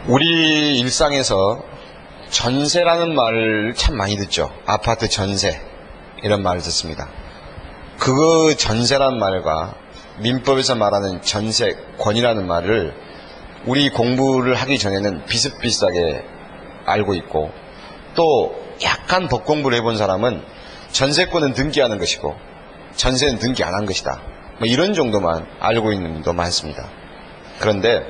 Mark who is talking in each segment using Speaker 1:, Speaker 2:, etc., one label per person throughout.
Speaker 1: 우리 일상에서 전세라는 말을 참 많이 듣죠. 아파트 전세 이런 말을 듣습니다. 그 전세라는 말과 민법에서 말하는 전세권이라는 말을 우리 공부를 하기 전에는 비슷비슷하게 알고 있고, 또 약간 법 공부를 해본 사람은 전세권은 등기하는 것이고 전세는 등기 안 한 것이다, 뭐 이런 정도만 알고 있는 분도 많습니다. 그런데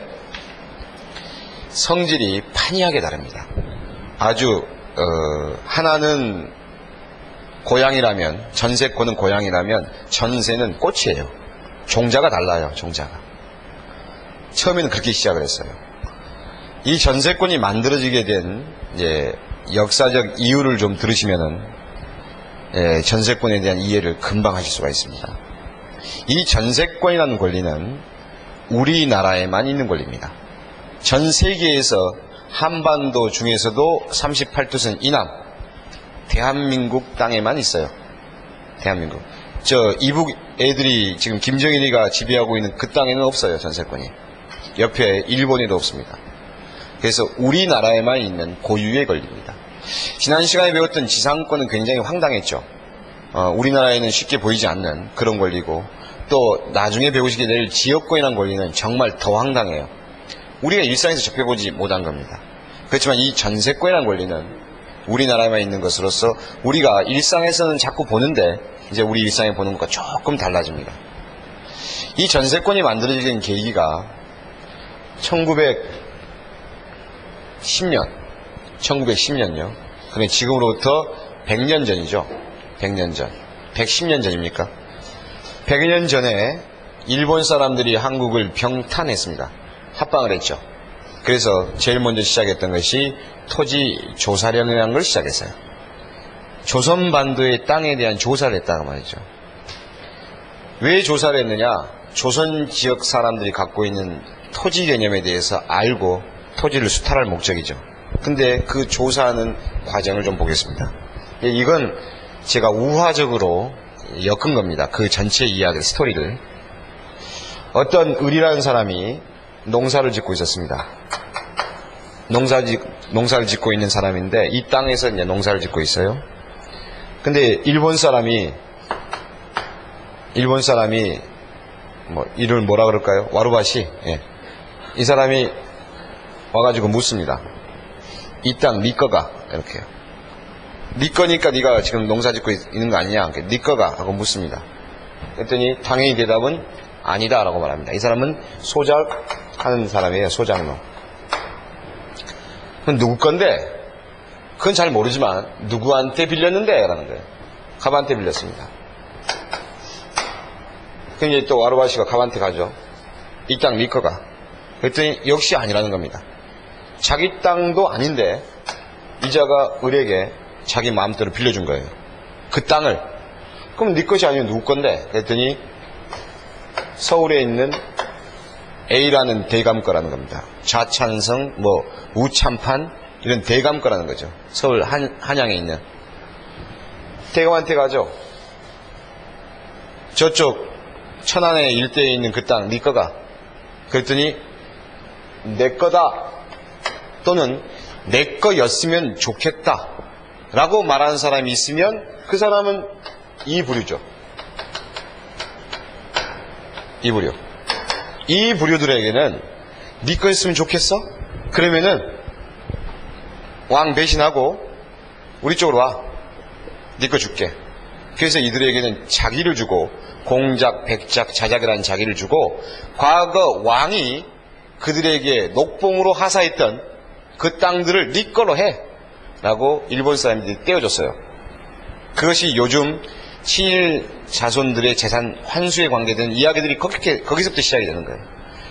Speaker 1: 성질이 판이하게 다릅니다. 아주 하나는 고양이라면, 전세권은 고양이라면 전세는 꽃이에요. 종자가 달라요. 종자가. 처음에는 그렇게 시작을 했어요. 이 전세권이 만들어지게 된 역사적 이유를 좀 들으시면은 전세권에 대한 이해를 금방 하실 수가 있습니다. 이 전세권이라는 권리는 우리나라에만 있는 권리입니다. 전 세계에서 한반도 중에서도 38도선 이남 대한민국 땅에만 있어요. 대한민국. 이북 애들이 지금 김정일이가 지배하고 있는 그 땅에는 없어요. 전세권이. 옆에 일본에도 없습니다. 그래서 우리나라에만 있는 고유의 권리입니다. 지난 시간에 배웠던 지상권은 굉장히 황당했죠. 우리나라에는 쉽게 보이지 않는 그런 권리고, 또 나중에 배우시게 될 지역권이라는 권리는 정말 더 황당해요. 우리가 일상에서 접해보지 못한 겁니다. 그렇지만 이 전세권이라는 권리는 우리나라에만 있는 것으로서 우리가 일상에서는 자꾸 보는데 이제 우리 일상에 보는 것과 조금 달라집니다. 이 전세권이 만들어진 계기가 1910년요. 그러면 지금으로부터 100년 전이죠. 100년 전. 110년 전입니까? 100년 전에 일본 사람들이 한국을 병탄했습니다. 합방을 했죠. 그래서 제일 먼저 시작했던 것이 토지 조사령이라는 걸 시작했어요. 조선반도의 땅에 대한 조사를 했다고 말이죠. 왜 조사를 했느냐? 조선 지역 사람들이 갖고 있는 토지 개념에 대해서 알고 토지를 수탈할 목적이죠. 근데 그 조사하는 과정을 좀 보겠습니다. 이건 제가 우화적으로 엮은 겁니다. 그 전체 이야기, 스토리를. 어떤 을이라는 사람이 농사를 짓고 있었습니다. 농사를 짓고 있는 사람인데 이 땅에서 이제 농사를 짓고 있어요. 근데 일본 사람이 뭐 이름을 뭐라 그럴까요? 와루바시. 이 사람이 와가지고 묻습니다. 이 땅 네 거가? 이렇게요. 네 거니까 네가 지금 농사 짓고 있는 거 아니냐? 네 거가? 하고 묻습니다. 그랬더니 당연히 대답은 아니다 라고 말합니다. 이 사람은 소작하는 사람이에요. 소작농. 그건 누구 건데? 그건 잘 모르지만 누구한테 빌렸는데? 라는 거예요. 갑한테 빌렸습니다. 그럼 이제 또 와루바시가 갑한테 가죠. 이 땅 네 거가? 그랬더니 역시 아니라는 겁니다. 자기 땅도 아닌데 이자가 을에게 자기 마음대로 빌려준 거예요. 그 땅을. 그럼 네 것이 아니면 누구 건데? 그랬더니 서울에 있는 A라는 대감 거라는 겁니다. 좌찬성, 우참판 이런 대감 거라는 거죠. 서울 한양에 있는 대감한테 가죠. 저쪽 천안의 일대에 있는 그 땅 네 거가? 그랬더니 내 거다 또는 내 거였으면 좋겠다 라고 말하는 사람이 있으면 그 사람은 이부류죠. 이부류. 이 부류들에게는 네 거였으면 좋겠어? 그러면은 왕 배신하고 우리 쪽으로 와. 네 거 줄게. 그래서 이들에게는 자기를 주고 공작, 백작, 자작이라는 자기를 주고 과거 왕이 그들에게 녹봉으로 하사했던 그 땅들을 네 거로 해 라고 일본 사람들이 떼어줬어요. 그것이 요즘 친일 자손들의 재산 환수에 관계된 이야기들이 거기서부터 시작이 되는 거예요.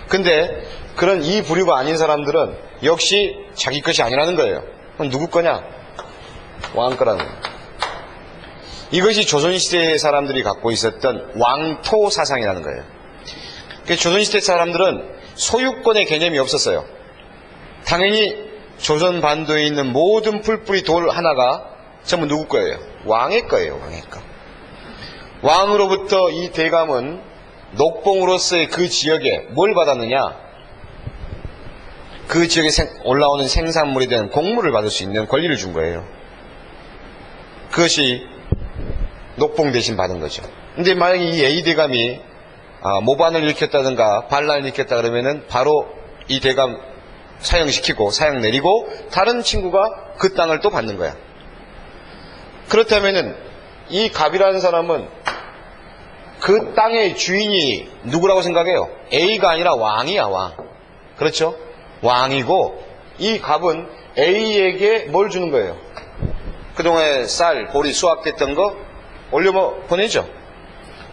Speaker 1: 근데 그런 이 부류가 아닌 사람들은 역시 자기 것이 아니라는 거예요. 그럼 누구 거냐? 왕 거라는 거예요. 이것이 조선시대의 사람들이 갖고 있었던 왕토 사상이라는 거예요. 조선시대 사람들은 소유권의 개념이 없었어요. 당연히 조선 반도에 있는 모든 풀뿌리 돌 하나가 전부 누구 거예요? 왕의 거예요. 왕의 거. 왕으로부터 이 대감은 녹봉으로서의 그 지역에 뭘 받았느냐? 그 지역에 올라오는 생산물에 대한 공물을 받을 수 있는 권리를 준 거예요. 그것이 녹봉 대신 받은 거죠. 근데 만약에 이 A 대감이 모반을 일으켰다든가 반란을 일으켰다 그러면은 바로 이 대감 사형시키고 사형 내리고 다른 친구가 그 땅을 또 받는 거야. 그렇다면은 이 갑이라는 사람은 그 땅의 주인이 누구라고 생각해요? A가 아니라 왕이야, 왕. 그렇죠? 왕이고 이 갑은 A에게 뭘 주는 거예요? 그동안에 쌀, 보리 수확됐던 거 올려보내죠.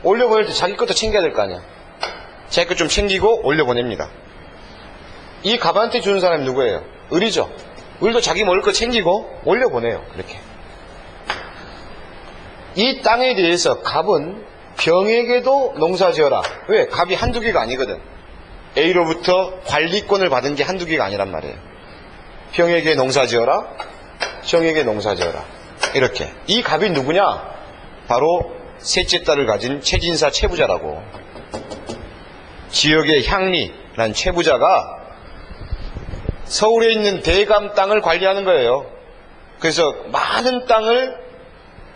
Speaker 1: 올려보낼 때 자기 것도 챙겨야 될 거 아니야. 자기 것 좀 챙기고 올려보냅니다. 이 갑한테 주는 사람이 누구예요? 을이죠. 을도 자기 먹을 거 챙기고 올려보내요. 그렇게. 이 땅에 대해서 갑은 병에게도 농사지어라. 왜? 갑이 한두 개가 아니거든. A로부터 관리권을 받은 게 한두 개가 아니란 말이에요. 병에게 농사지어라. 정에게 농사지어라. 이렇게. 이 갑이 누구냐? 바로 셋째 딸을 가진 최진사 최부자라고. 지역의 향리란 최부자가 서울에 있는 대감 땅을 관리하는 거예요. 그래서 많은 땅을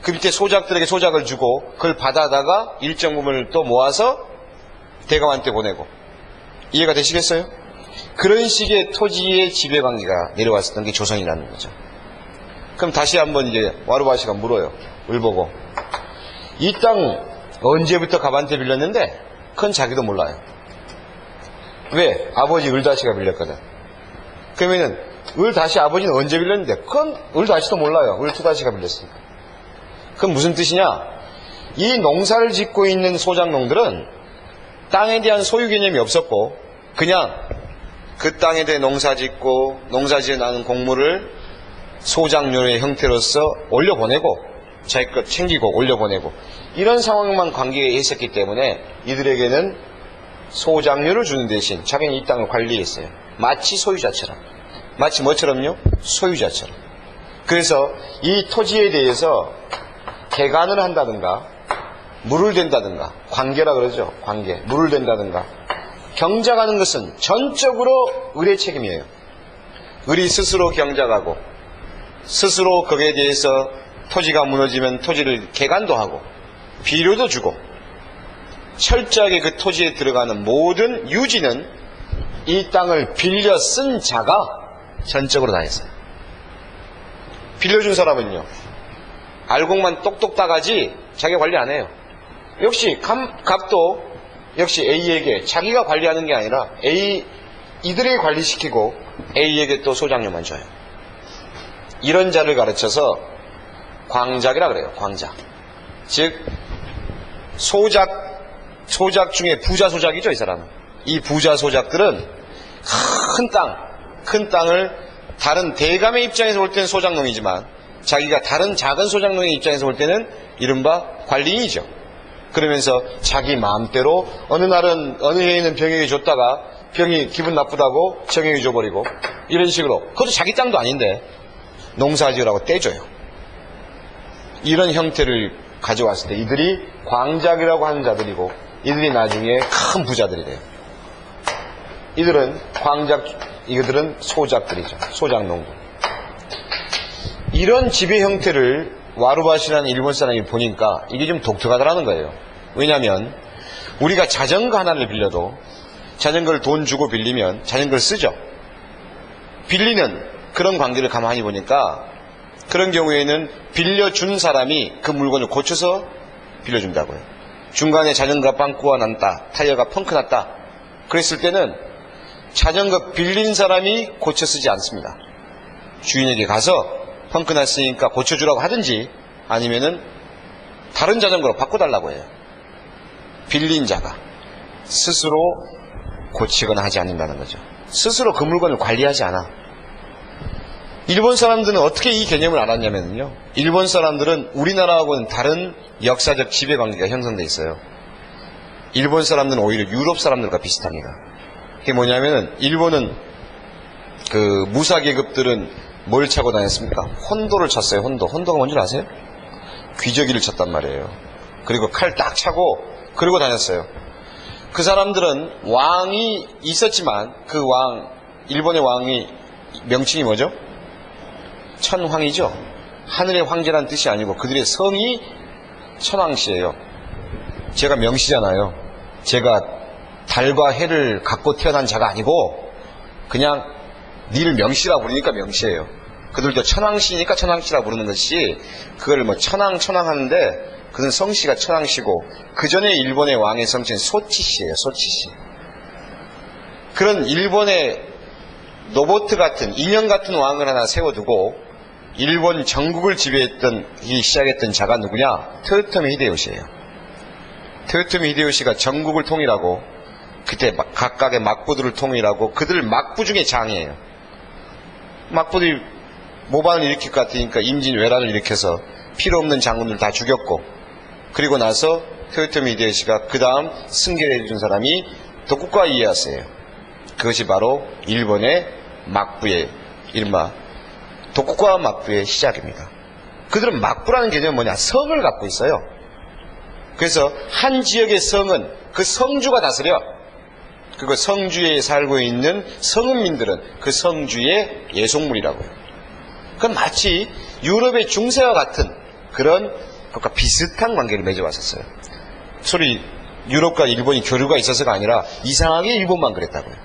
Speaker 1: 그 밑에 소작들에게 소작을 주고 그걸 받아다가 일정 부분을 또 모아서 대감한테 보내고. 이해가 되시겠어요? 그런 식의 토지의 지배관계가 내려왔었던 게 조선이라는 거죠. 그럼 다시 한번 이제 와루바시가 물어요. 을보고. 이 땅 언제부터 갑한테 빌렸는데? 그건 자기도 몰라요. 왜? 아버지 을다시가 빌렸거든. 그러면은 을다시 아버지는 언제 빌렸는데? 그건 을다시도 몰라요. 을투다시가 빌렸으니까. 그럼 무슨 뜻이냐? 이 농사를 짓고 있는 소작농들은 땅에 대한 소유 개념이 없었고 그냥 그 땅에 대해 농사 짓고 농사지어 나는 곡물을 소작료의 형태로서 올려보내고 자기 것 챙기고 올려보내고 이런 상황만 관계했었기 때문에 이들에게는 소작료를 주는 대신 자기는 이 땅을 관리했어요. 마치 소유자처럼. 마치 뭐처럼요? 소유자처럼. 그래서 이 토지에 대해서 개간을 한다든가 물을 댄다든가 관계라 그러죠. 관계. 물을 댄다든가 경작하는 것은 전적으로 을의 책임이에요. 을이 스스로 경작하고 스스로 거기에 대해서 토지가 무너지면 토지를 개간도 하고 비료도 주고 철저하게 그 토지에 들어가는 모든 유지는 이 땅을 빌려 쓴 자가 전적으로 다 했어요. 빌려준 사람은요 알곡만 똑똑 따가지 자기가 관리 안 해요. 역시 갑도 역시 A에게 자기가 관리하는 게 아니라 이들에게 관리시키고 A에게 또 소작료만 줘요. 이런 자를 가르쳐서 광작이라 그래요. 광작. 즉 소작 중에 부자 소작이죠. 이 사람은. 이 부자 소작들은 큰 땅을 다른 대감의 입장에서 볼 때는 소작농이지만 자기가 다른 작은 소작농의 입장에서 볼 때는 이른바 관리인이죠. 그러면서 자기 마음대로 어느 날은 어느 해에는 병에게 줬다가 병이 기분 나쁘다고 정에게 줘버리고 이런 식으로 그것도 자기 땅도 아닌데 농사지으라고 떼줘요. 이런 형태를 가져왔을 때 이들이 광작이라고 하는 자들이고 이들이 나중에 큰 부자들이 돼요. 이들은 이들은 소작들이죠. 소작농들. 이런 지배 형태를 와루바시라는 일본 사람이 보니까 이게 좀 독특하다라는 거예요. 왜냐하면 우리가 자전거 하나를 빌려도 자전거를 돈 주고 빌리면 자전거를 쓰죠. 빌리는 그런 관계를 가만히 보니까 그런 경우에는 빌려준 사람이 그 물건을 고쳐서 빌려준다고요. 중간에 자전거가 빵꾸가 났다, 타이어가 펑크 났다 그랬을 때는 자전거 빌린 사람이 고쳐 쓰지 않습니다. 주인에게 가서 펑크 났으니까 고쳐주라고 하든지 아니면은 다른 자전거로 바꿔달라고 해요. 빌린 자가 스스로 고치거나 하지 않는다는 거죠. 스스로 그 물건을 관리하지 않아. 일본 사람들은 어떻게 이 개념을 알았냐면요. 일본 사람들은 우리나라하고는 다른 역사적 지배관계가 형성되어 있어요. 일본 사람들은 오히려 유럽 사람들과 비슷합니다. 그게 뭐냐면은 일본은 그 무사계급들은 뭘 차고 다녔습니까? 혼도를 찼어요. 혼도가 뭔지 아세요? 귀저귀를 찼단 말이에요. 그리고 칼 딱 차고 그러고 다녔어요. 그 사람들은 왕이 있었지만 그 일본의 왕이 명칭이 뭐죠? 천황이죠. 하늘의 황제라는 뜻이 아니고 그들의 성이 천황씨예요. 제가 명씨잖아요. 제가 달과 해를 갖고 태어난 자가 아니고 그냥 니를 명씨라 부르니까 명씨예요. 그들도 천황씨니까 천황씨라 부르는 것이 그걸 뭐 천황 하는데 그는 성씨가 천황씨고 그 전에 일본의 왕의 성씨는 소치씨예요. 소치씨. 그런 일본의 노보트 같은 인형 같은 왕을 하나 세워두고 일본 전국을 시작했던 자가 누구냐? 토요토미 히데요시예요. 토요토미 히데요시가 전국을 통일하고 그때 각각의 막부들을 통일하고 그들 막부 중에 장이에요. 막부들이 모반을 일으킬 것 같으니까 임진왜란을 일으켜서 필요 없는 장군들 다 죽였고 그리고 나서 토요토미 히데요시가 그 다음 승계를 해준 사람이 도쿠가와 이에야스예요. 그것이 바로 일본의 막부의 일마 도쿠가와 막부의 시작입니다. 그들은 막부라는 개념은 뭐냐? 성을 갖고 있어요. 그래서 한 지역의 성은 그 성주가 다스려. 그리고 성주에 살고 있는 성은민들은 그 성주의 예속물이라고요. 그건 마치 유럽의 중세와 같은 그런 것과 비슷한 관계를 맺어왔었어요. 소리 유럽과 일본이 교류가 있어서가 아니라 이상하게 일본만 그랬다고요.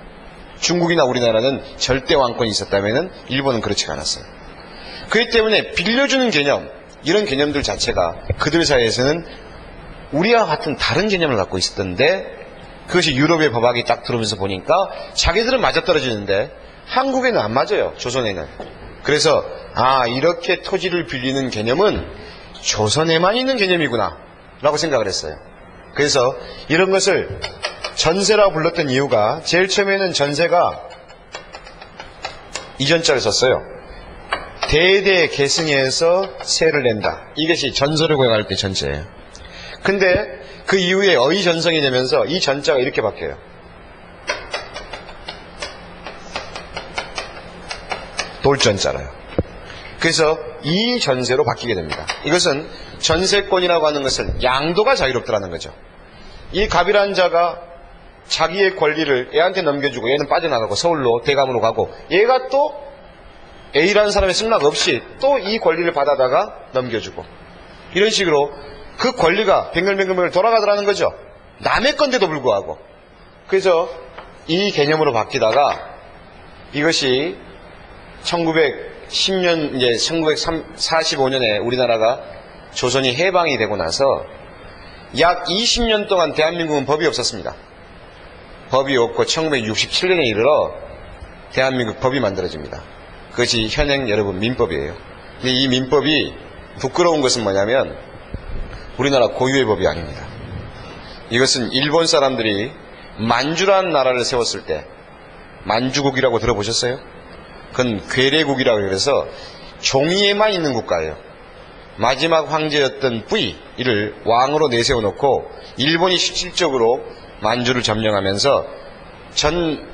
Speaker 1: 중국이나 우리나라는 절대 왕권이 있었다면 일본은 그렇지가 않았어요. 그렇기 때문에 빌려주는 개념, 이런 개념들 자체가 그들 사이에서는 우리와 같은 다른 개념을 갖고 있었던데 그것이 유럽의 법학이 딱 들어오면서 보니까 자기들은 맞아떨어지는데 한국에는 안 맞아요. 조선에는. 그래서 이렇게 토지를 빌리는 개념은 조선에만 있는 개념이구나 라고 생각을 했어요. 그래서 이런 것을 전세라고 불렀던 이유가 제일 처음에는 전세가 이전자를 썼어요. 대대 계승해서 세를 낸다. 이것이 전서를 고용할 때 전제예요. 근데 그 이후에 어휘전성이 되면서 이 전자가 이렇게 바뀌어요. 돌전자라요. 그래서 이 전세로 바뀌게 됩니다. 이것은 전세권이라고 하는 것은 양도가 자유롭다라는 거죠. 이 갑이라는 자가 자기의 권리를 애한테 넘겨주고 얘는 빠져나가고 서울로 대감으로 가고 얘가 또 A라는 사람의 승낙 없이 또 이 권리를 받아다가 넘겨주고 이런 식으로 그 권리가 뱅글뱅글 돌아가더라는 거죠. 남의 건데도 불구하고. 그래서 이 개념으로 바뀌다가 이것이 1910년 이제 1945년에 우리나라가 조선이 해방이 되고 나서 약 20년 동안 대한민국은 법이 없었습니다. 법이 없고 1967년에 이르러 대한민국 법이 만들어집니다. 그것이 현행 여러분 민법이에요. 근데 이 민법이 부끄러운 것은 뭐냐면 우리나라 고유의 법이 아닙니다. 이것은 일본 사람들이 만주라는 나라를 세웠을 때 만주국이라고 들어보셨어요? 그건 괴뢰국이라고 해서 종이에만 있는 국가예요. 마지막 황제였던 뿌이를 왕으로 내세워놓고 일본이 실질적으로 만주를 점령하면서 전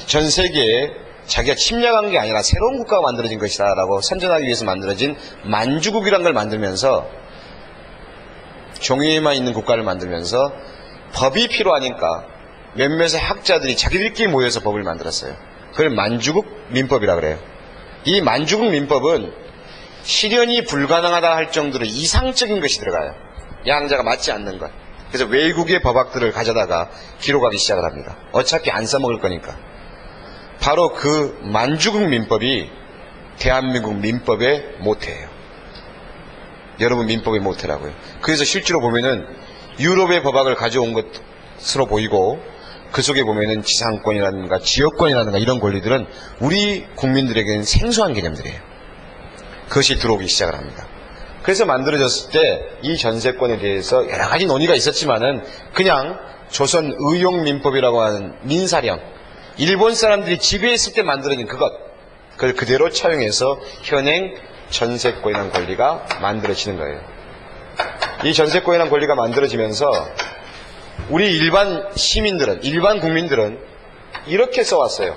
Speaker 1: 세계에 자기가 침략한 게 아니라 새로운 국가가 만들어진 것이다 라고 선전하기 위해서 만들어진 만주국이라는 걸 만들면서 종이에만 있는 국가를 만들면서 법이 필요하니까 몇몇의 학자들이 자기들끼리 모여서 법을 만들었어요. 그걸 만주국 민법이라 그래요. 이 만주국 민법은 실현이 불가능하다 할 정도로 이상적인 것이 들어가요. 양자가 맞지 않는 것. 그래서 외국의 법학들을 가져다가 기록하기 시작을 합니다. 어차피 안 써먹을 거니까. 바로 그 만주국 민법이 대한민국 민법의 모태예요. 여러분 민법의 모태라고요. 그래서 실제로 보면은 유럽의 법학을 가져온 것으로 보이고 그 속에 보면은 지상권이라든가 지역권이라든가 이런 권리들은 우리 국민들에게는 생소한 개념들이에요. 그것이 들어오기 시작을 합니다. 그래서 만들어졌을 때 이 전세권에 대해서 여러 가지 논의가 있었지만은 그냥 조선 의용민법이라고 하는 민사령, 일본 사람들이 지배했을 때 만들어진 그걸 그대로 차용해서 현행 전세권이라는 권리가 만들어지는 거예요. 이 전세권이라는 권리가 만들어지면서 우리 일반 시민들은, 일반 국민들은 이렇게 써왔어요.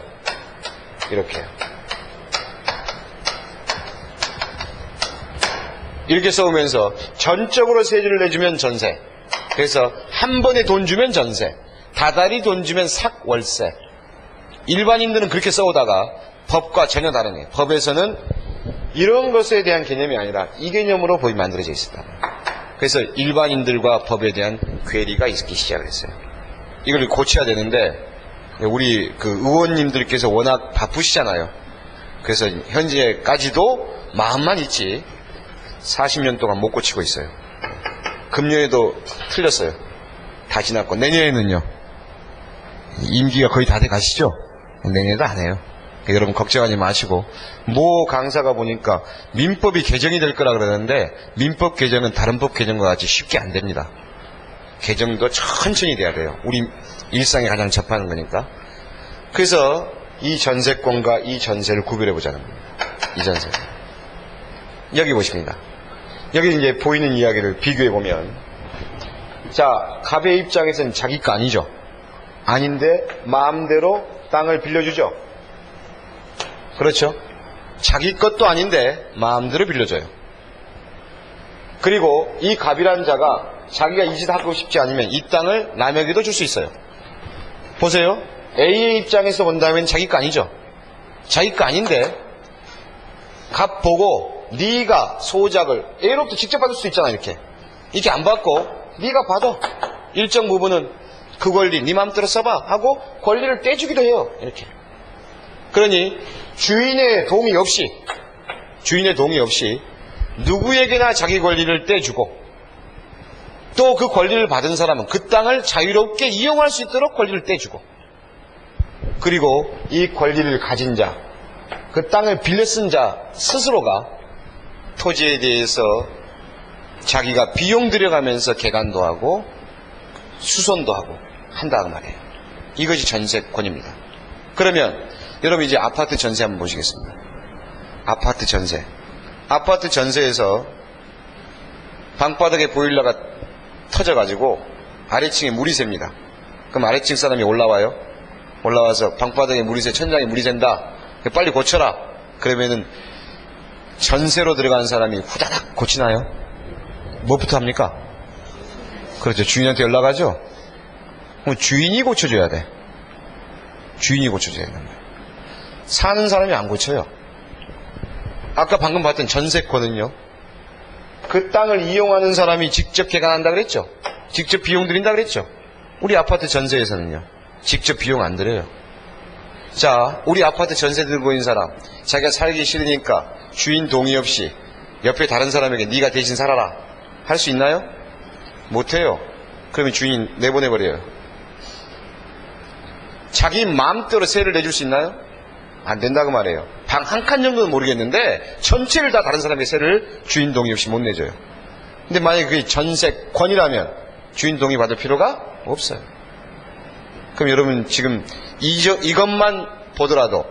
Speaker 1: 이렇게 써오면서 전적으로 세율을 내주면 전세, 그래서 한 번에 돈 주면 전세, 다달이 돈 주면 삭월세, 일반인들은 그렇게 써오다가 법과 전혀 다르네. 법에서는 이런 것에 대한 개념이 아니라 이 개념으로 법이 만들어져 있었다. 그래서 일반인들과 법에 대한 괴리가 있기 시작을 했어요. 이걸 고쳐야 되는데 우리 그 의원님들께서 워낙 바쁘시잖아요. 그래서 현재까지도 마음만 있지 40년 동안 못 고치고 있어요. 금년에도 틀렸어요. 다 지났고 내년에는요. 임기가 거의 다 돼 가시죠? 내년에도 안 해요. 여러분 걱정하지 마시고 모 강사가 보니까 민법이 개정이 될 거라 그러는데 민법 개정은 다른 법 개정과 같이 쉽게 안 됩니다. 개정도 천천히 돼야 돼요. 우리 일상에 가장 접하는 거니까. 그래서 이 전세권과 이 전세를 구별해 보자는 겁니다. 이 전세. 여기 보십니다. 여기 이제 보이는 이야기를 비교해 보면, 자, 갑의 입장에서는 자기 거 아니죠. 아닌데 마음대로 땅을 빌려주죠. 그렇죠. 자기 것도 아닌데 마음대로 빌려줘요. 그리고 이 갑이라는 자가 자기가 이 짓 하고 싶지 않으면 이 땅을 남에게도 줄 수 있어요. 보세요. A의 입장에서 본다면 자기 거 아니죠. 자기 거 아닌데 갑 보고 네가 소작을 A로부터 직접 받을 수 있잖아. 이렇게 안 받고 네가 받아. 일정 부분은 그 권리 네 마음대로 써봐 하고 권리를 떼주기도 해요. 이렇게. 그러니 주인의 동의 없이 누구에게나 자기 권리를 떼주고 또 그 권리를 받은 사람은 그 땅을 자유롭게 이용할 수 있도록 권리를 떼주고, 그리고 이 권리를 가진 자, 그 땅을 빌려 쓴 자 스스로가 토지에 대해서 자기가 비용 들여가면서 개간도 하고 수선도 하고 한다는 말이에요. 이것이 전세권입니다. 그러면 여러분 이제 아파트 전세 한번 보시겠습니다. 아파트 전세. 아파트 전세에서 방바닥에 보일러가 터져가지고 아래층에 물이 셉니다. 그럼 아래층 사람이 올라와요. 올라와서 방바닥에 물이 새, 천장에 물이 샌다. 빨리 고쳐라. 그러면은 전세로 들어가는 사람이 후다닥 고치나요? 뭐부터 합니까? 그렇죠. 주인한테 연락하죠. 그럼 주인이 고쳐줘야 돼. 주인이 고쳐줘야 된다. 사는 사람이 안 고쳐요. 아까 방금 봤던 전세권은요, 그 땅을 이용하는 사람이 직접 개간한다 그랬죠. 직접 비용 들인다 그랬죠. 우리 아파트 전세에서는요, 직접 비용 안 들여요. 자, 우리 아파트 전세 들고 있는 사람, 자기가 살기 싫으니까 주인 동의 없이 옆에 다른 사람에게 네가 대신 살아라 할 수 있나요? 못해요. 그러면 주인 내보내버려요. 자기 마음대로 세를 내줄 수 있나요? 안 된다고 말해요. 방 한 칸 정도는 모르겠는데 전체를 다 다른 사람의 세를 주인 동의 없이 못 내줘요. 근데 만약에 그게 전세권이라면 주인 동의 받을 필요가 없어요. 그럼 여러분 지금 이것만 보더라도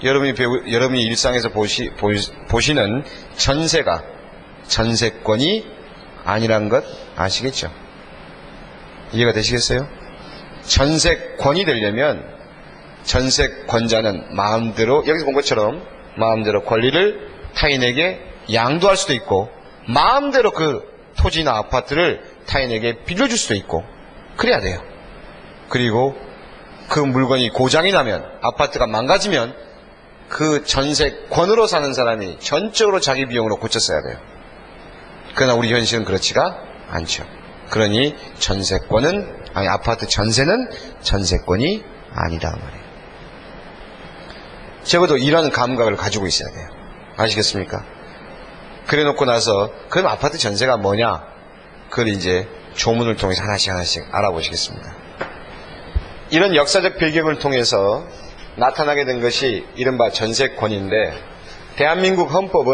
Speaker 1: 여러분이 일상에서 보시는 전세가 전세권이 아니란 것 아시겠죠? 이해가 되시겠어요? 전세권이 되려면 전세권자는 마음대로, 여기서 본 것처럼 마음대로 권리를 타인에게 양도할 수도 있고, 마음대로 그 토지나 아파트를 타인에게 빌려줄 수도 있고, 그래야 돼요. 그리고 그 물건이 고장이 나면, 아파트가 망가지면 그 전세권으로 사는 사람이 전적으로 자기 비용으로 고쳤어야 돼요. 그러나 우리 현실은 그렇지가 않죠. 그러니 아파트 전세는 전세권이 아니다 말이에요. 적어도 이런 감각을 가지고 있어야 돼요. 아시겠습니까? 그래 놓고 나서 그럼 아파트 전세가 뭐냐? 그걸 이제 조문을 통해서 하나씩 알아보시겠습니다. 이런 역사적 배경을 통해서 나타나게 된 것이 이른바 전세권인데, 대한민국 헌법,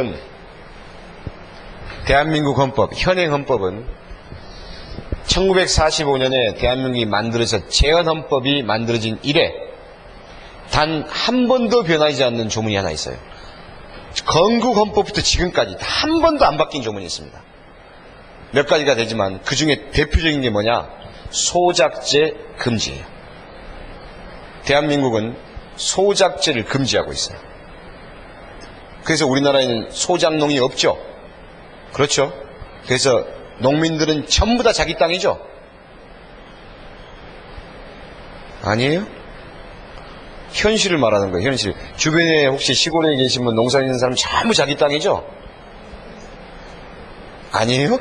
Speaker 1: 현행 헌법은 1945년에 대한민국이 만들어서 재헌헌법이 만들어진 이래 단 한 번도 변하지 않는 조문이 하나 있어요. 건국헌법부터 지금까지 한 번도 안 바뀐 조문이 있습니다. 몇 가지가 되지만 그 중에 대표적인 게 뭐냐? 소작제 금지예요. 대한민국은 소작제를 금지하고 있어요. 그래서 우리나라에는 소작농이 없죠. 그렇죠? 그래서 농민들은 전부 다 자기 땅이죠? 아니에요? 현실을 말하는 거예요. 현실. 주변에 혹시 시골에 계시면 농사 짓는 사람 전부 자기 땅이죠? 아니에요?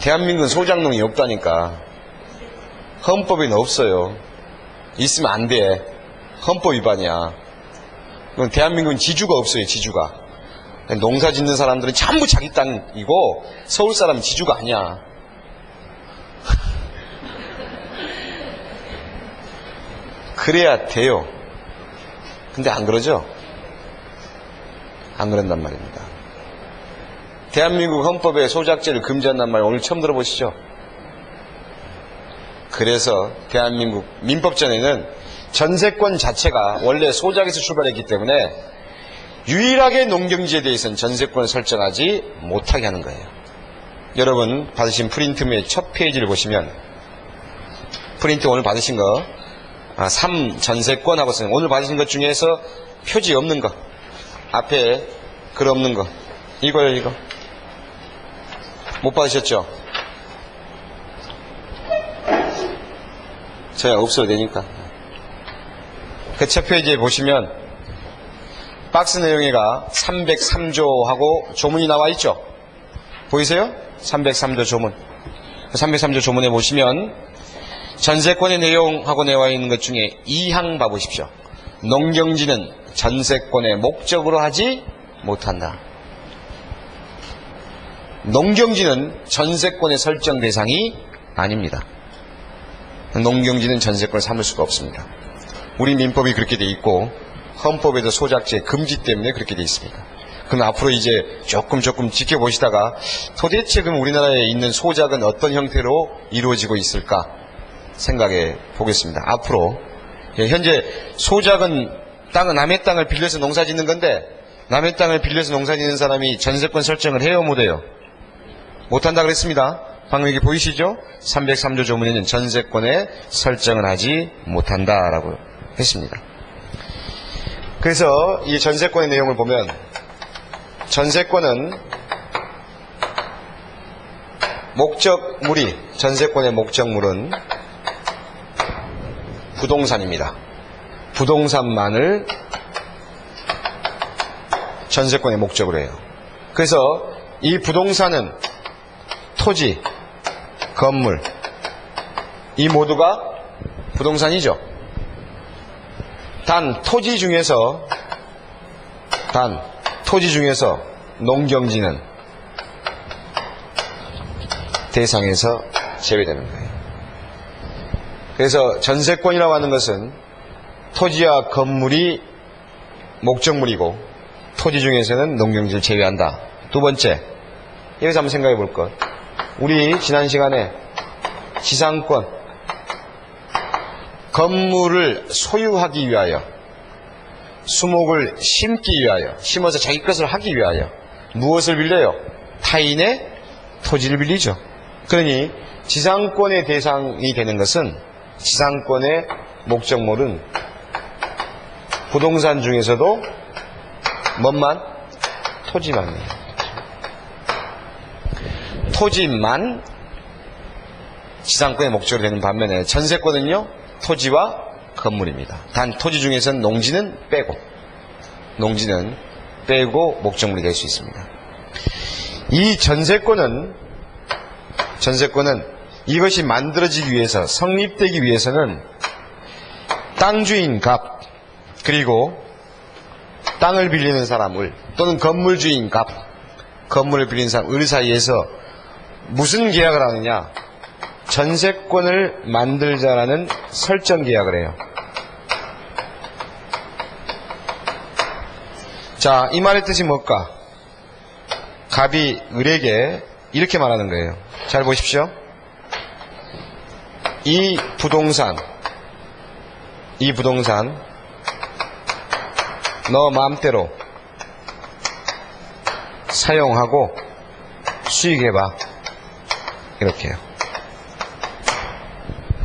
Speaker 1: 대한민국은 소작농이 없다니까. 헌법에는 없어요. 있으면 안 돼. 헌법 위반이야. 그럼 대한민국은 지주가 없어요. 지주가. 농사 짓는 사람들은 전부 자기 땅이고 서울 사람은 지주가 아니야. 그래야 돼요. 근데 안 그러죠? 안 그런단 말입니다. 대한민국 헌법에 소작제를 금지한단 말 오늘 처음 들어보시죠? 그래서 대한민국 민법전에는 전세권 자체가 원래 소작에서 출발했기 때문에 유일하게 농경지에 대해서는 전세권을 설정하지 못하게 하는 거예요. 여러분 받으신 프린트의 첫 페이지를 보시면 프린트 오늘 받으신 거 3 전세권 하고 쓰는 오늘 받으신 것 중에서 표지 없는 거 앞에 글 없는 거 이거요. 이거 못 받으셨죠? 저야 없어도 되니까. 그 첫 페이지에 보시면 박스 내용에가 303조하고 조문이 나와 있죠? 보이세요? 303조 조문. 303조 조문에 보시면 전세권의 내용하고 나와 있는 것 중에 2항 봐보십시오. 농경지는 전세권의 목적으로 하지 못한다. 농경지는 전세권의 설정 대상이 아닙니다. 농경지는 전세권을 삼을 수가 없습니다. 우리 민법이 그렇게 돼 있고 헌법에도 소작제 금지 때문에 그렇게 돼 있습니다. 그럼 앞으로 이제 조금 지켜보시다가 도대체 그럼 우리나라에 있는 소작은 어떤 형태로 이루어지고 있을까 생각해 보겠습니다. 앞으로 현재 소작은 남의 땅을 빌려서 농사 짓는 건데 남의 땅을 빌려서 농사 짓는 사람이 전세권 설정을 해요 못해요? 못한다 그랬습니다. 방금 여기 보이시죠? 303조 조문에는 전세권에 설정을 하지 못한다라고 했습니다. 그래서 이 전세권의 내용을 보면 전세권은 전세권의 목적물은 부동산입니다. 부동산만을 전세권의 목적으로 해요. 그래서 이 부동산은 토지, 건물 이 모두가 부동산이죠. 단 토지 중에서 농경지는 대상에서 제외되는 거예요. 그래서 전세권이라고 하는 것은 토지와 건물이 목적물이고 토지 중에서는 농경지를 제외한다. 두 번째, 여기서 한번 생각해 볼 것. 우리 지난 시간에 지상권, 건물을 소유하기 위하여, 수목을 심기 위하여, 심어서 자기 것을 하기 위하여 무엇을 빌려요? 타인의 토지를 빌리죠. 그러니 지상권의 대상이 되는 것은 지상권의 목적물은 부동산 중에서도 뭔만? 토지만이에요. 토지만 지상권의 목적으로 되는 반면에 전세권은요 토지와 건물입니다. 단 토지 중에서는 농지는 빼고 목적물이 될 수 있습니다. 이 전세권은 이것이 만들어지기 위해서 성립되기 위해서는 땅주인 갑 그리고 땅을 빌리는 사람을 또는 건물주인 갑 건물을 빌리는 사람 을 사이에서 무슨 계약을 하느냐? 전세권을 만들자라는 설정 계약을 해요. 자, 이 말의 뜻이 뭘까? 갑이 을에게 이렇게 말하는 거예요. 잘 보십시오. 이 부동산 너 마음대로 사용하고 수익해봐. 이렇게요.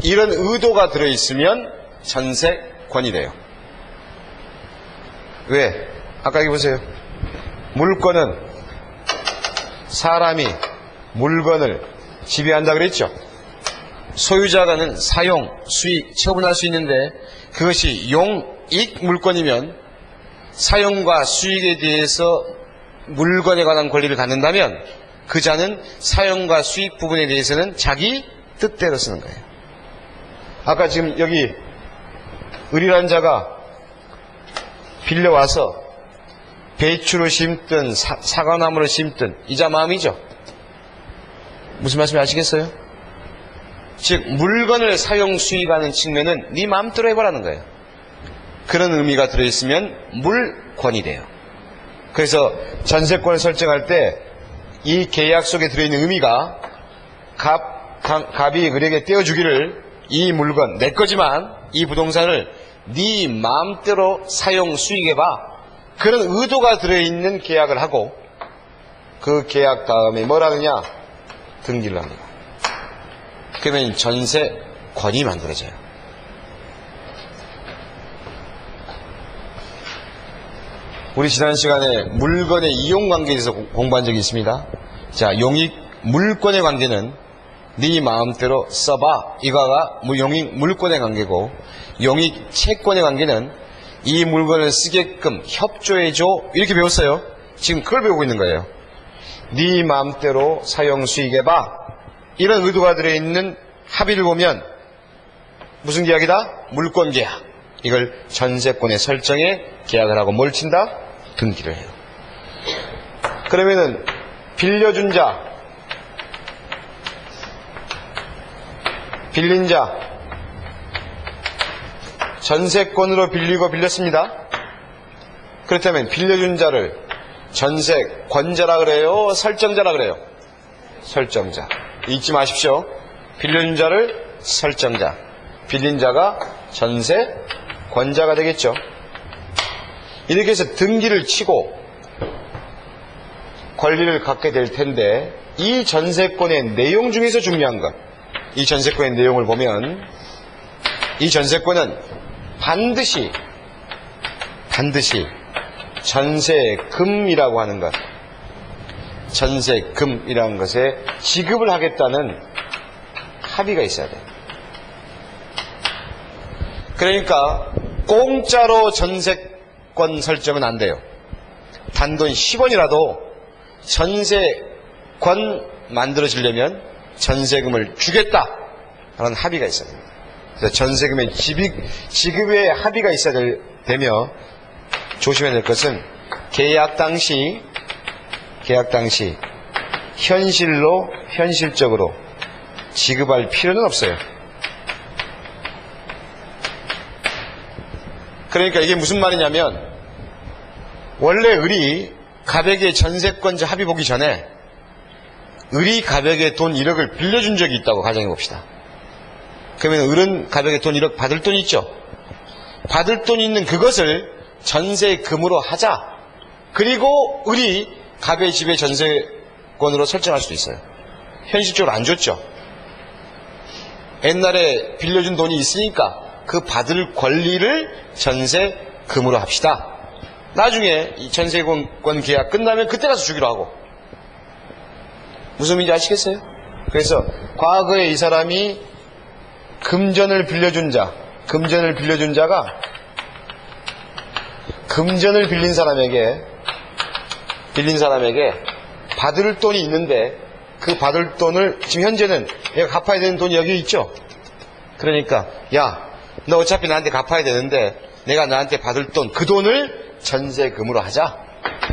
Speaker 1: 이런 의도가 들어있으면 전세권이 돼요. 왜? 아까 여기 보세요. 물건은 사람이 물건을 지배한다 그랬죠? 소유자가는 사용, 수익, 처분할 수 있는데 그것이 용익 물건이면 사용과 수익에 대해서 물건에 관한 권리를 갖는다면 그 자는 사용과 수익 부분에 대해서는 자기 뜻대로 쓰는 거예요. 아까 지금 여기 을이라는 자가 빌려와서 배추를 심든 사과나무를 심든 이 자 마음이죠. 무슨 말씀인지 아시겠어요? 즉 물건을 사용 수익하는 측면은 네 마음대로 해보라는 거예요. 그런 의미가 들어있으면 물권이 돼요. 그래서 전세권을 설정할 때 이 계약 속에 들어있는 의미가 갑이 을에게 떼어주기를 이 물건 내 거지만 이 부동산을 네 마음대로 사용 수익해봐, 그런 의도가 들어있는 계약을 하고 그 계약 다음에 뭘 하느냐? 등기를 합니다. 그러면 전세권이 만들어져요. 우리 지난 시간에 물건의 이용관계에 대해서 공부한 적이 있습니다. 자, 용익 물권의 관계는 네 마음대로 써봐, 이거가 용익 물권의 관계고, 용익 채권의 관계는 이 물건을 쓰게끔 협조해줘, 이렇게 배웠어요. 지금 그걸 배우고 있는 거예요. 네 마음대로 사용 수익해봐, 이런 의도가 들어있는 합의를 보면 무슨 계약이다? 물권 계약. 이걸 전세권의 설정에 계약을 하고 뭘 친다? 등기를 해요. 그러면은 빌려준 자, 빌린 자, 전세권으로 빌리고 빌렸습니다. 그렇다면 빌려준 자를 전세권자라 그래요? 설정자라 그래요? 설정자. 잊지 마십시오. 빌려준 자를 설정자, 빌린 자가 전세권자가 되겠죠. 이렇게 해서 등기를 치고 권리를 갖게 될 텐데, 이 전세권의 내용 중에서 중요한 것, 이 전세권의 내용을 보면 이 전세권은 반드시 전세금이라고 하는 것, 전세금이라는 것에 지급을 하겠다는 합의가 있어야 돼요. 그러니까 공짜로 전세권 설정은 안 돼요. 단돈 10원이라도 전세권 만들어지려면 전세금을 주겠다라는 합의가 있어야 됩니다. 그래서 전세금의 지급에 합의가 있어야 되며, 조심해야 될 것은 계약 당시 현실적으로 지급할 필요는 없어요. 그러니까 이게 무슨 말이냐면, 원래 을이 갑에게 전세권자 합의 보기 전에 을이 갑에게 돈 1억을 빌려준 적이 있다고 가정해 봅시다. 그러면 을은 갑에게 돈 1억 받을 돈이 있죠. 받을 돈이 있는 그것을 전세금으로 하자. 그리고 을이 갑의 집에 전세권으로 설정할 수도 있어요. 현실적으로 안 줬죠. 옛날에 빌려준 돈이 있으니까 그 받을 권리를 전세금으로 합시다. 나중에 이 전세권 계약 끝나면 그때 가서 주기로 하고. 무슨 의미인지 아시겠어요? 그래서 과거에 이 사람이 금전을 빌려준 자가 금전을 빌린 사람에게 받을 돈이 있는데, 그 받을 돈을 지금 현재는 얘가 갚아야 되는 돈이 여기 있죠. 그러니까 야, 너 어차피 나한테 갚아야 되는데 내가 나한테 받을 돈, 그 돈을 전세금으로 하자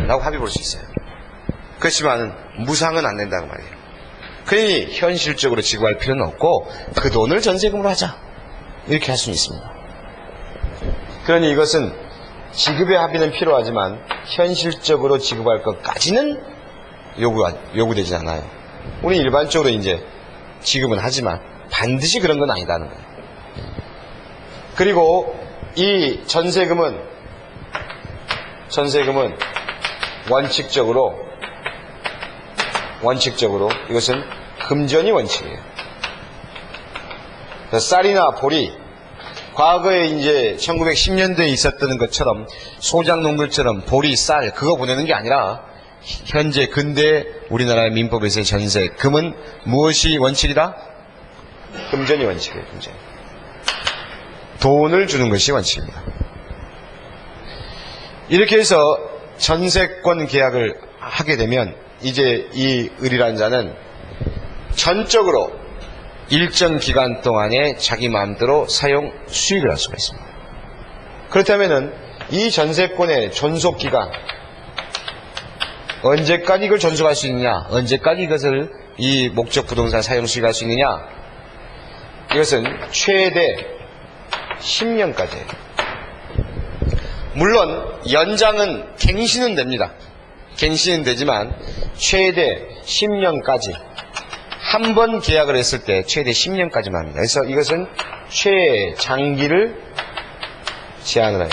Speaker 1: 라고 합의 볼 수 있어요. 그렇지만 무상은 안 된다고 말이에요. 그러니 현실적으로 지급할 필요는 없고 그 돈을 전세금으로 하자, 이렇게 할 수는 있습니다. 그러니 이것은 지급의 합의는 필요하지만 현실적으로 지급할 것까지는 요구되지 않아요. 우리는 일반적으로 이제 지급은 하지만 반드시 그런 건 아니다는 거예요. 그리고 이 전세금은 원칙적으로 이것은 금전이 원칙이에요. 쌀이나 보리, 과거에 이제 1910년대에 있었던 것처럼 소작농들처럼 보리, 쌀 그거 보내는 게 아니라, 현재 근대 우리나라의 민법에서의 전세금은 무엇이 원칙이다? 금전이 원칙이에요. 금전. 돈을 주는 것이 원칙입니다. 이렇게 해서 전세권 계약을 하게 되면 이제 이 을이라는 자는 전적으로 일정 기간 동안에 자기 마음대로 사용 수익을 할 수가 있습니다. 그렇다면은 이 전세권의 존속 기간, 언제까지 이걸 존속할 수 있느냐, 언제까지 이것을 이 목적 부동산 사용 수익할 수 있느냐, 이것은 최대 10년까지예요. 물론 연장은 갱신은 됩니다. 갱신은 되지만 최대 10년까지 한 번 계약을 했을 때 최대 10년까지만 합니다. 그래서 이것은 최장기를 제한을 해요.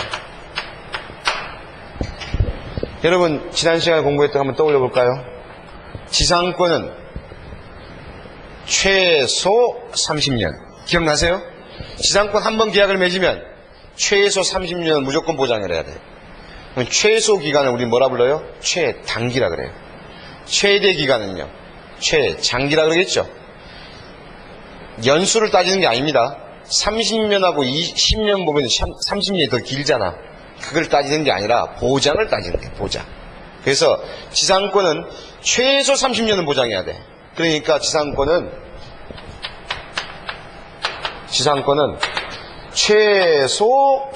Speaker 1: 여러분 지난 시간에 공부했던 거 한번 떠올려 볼까요? 지상권은 최소 30년. 기억나세요? 지상권 한 번 계약을 맺으면 최소 30년은 무조건 보장을 해야 돼요. 그럼 최소 기간을 우리 뭐라 불러요? 최단기라 그래요. 최대 기간은요? 최장기라 그러겠죠. 연수를 따지는 게 아닙니다. 30년하고 10년 보면 30년이 더 길잖아. 그걸 따지는 게 아니라 보장을 따지는 거예요. 보장. 그래서 지상권은 최소 30년은 보장해야 돼. 그러니까 지상권은 최소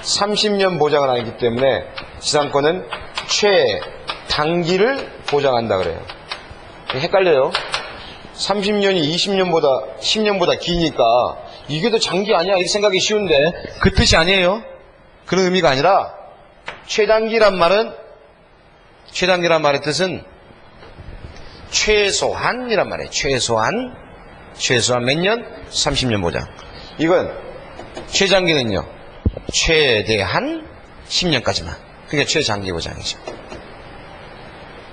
Speaker 1: 30년 보장을 하기 때문에 지상권은 최단기를 보장한다 그래요. 헷갈려요. 30년이 20년보다 10년보다 기니까 이게 더 장기 아니야 이렇게 생각이 쉬운데 그 뜻이 아니에요. 그런 의미가 아니라 최단기란 말의 뜻은 최소한이란 말이에요. 최소한 몇 년? 30년 보장. 이건 최장기는요 최대한 10년까지만. 그러니까 최장기 보장이죠.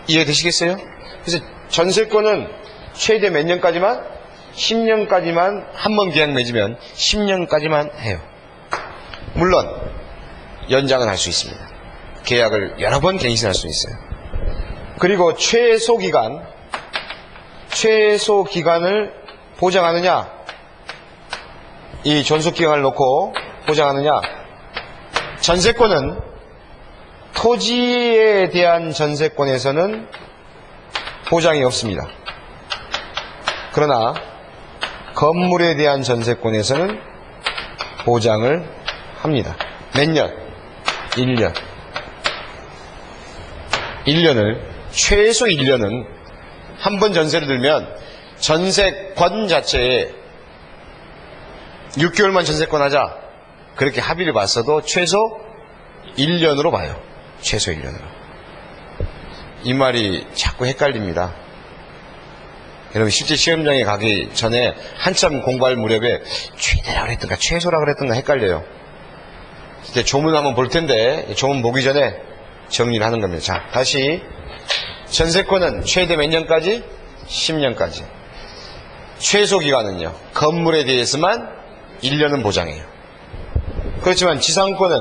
Speaker 1: 이해되시겠어요? 그래서 전세권은 최대 몇 년까지만? 10년까지만 한 번 계약 맺으면 10년까지만 해요. 물론 연장은 할 수 있습니다. 계약을 여러 번 갱신할 수 있어요. 그리고 최소 기간을 보장하느냐, 이 존속 기간을 놓고 보장하느냐. 전세권은 토지에 대한 전세권에서는 보장이 없습니다. 그러나 건물에 대한 전세권에서는 보장을 합니다. 몇 년? 1년. 1년을, 최소 1년은 한 번 전세를 들면 전세권 자체에 6개월만 전세권 하자. 그렇게 합의를 봤어도 최소 1년으로 봐요. 최소 1년으로. 이 말이 자꾸 헷갈립니다. 여러분 실제 시험장에 가기 전에 한참 공부할 무렵에 최대라 그랬던가 최소라 그랬던가 헷갈려요. 이제 조문 한번 볼 텐데 조문 보기 전에 정리를 하는 겁니다. 자, 다시 전세권은 최대 몇 년까지? 10년까지. 최소 기간은요 건물에 대해서만 1년은 보장해요. 그렇지만 지상권은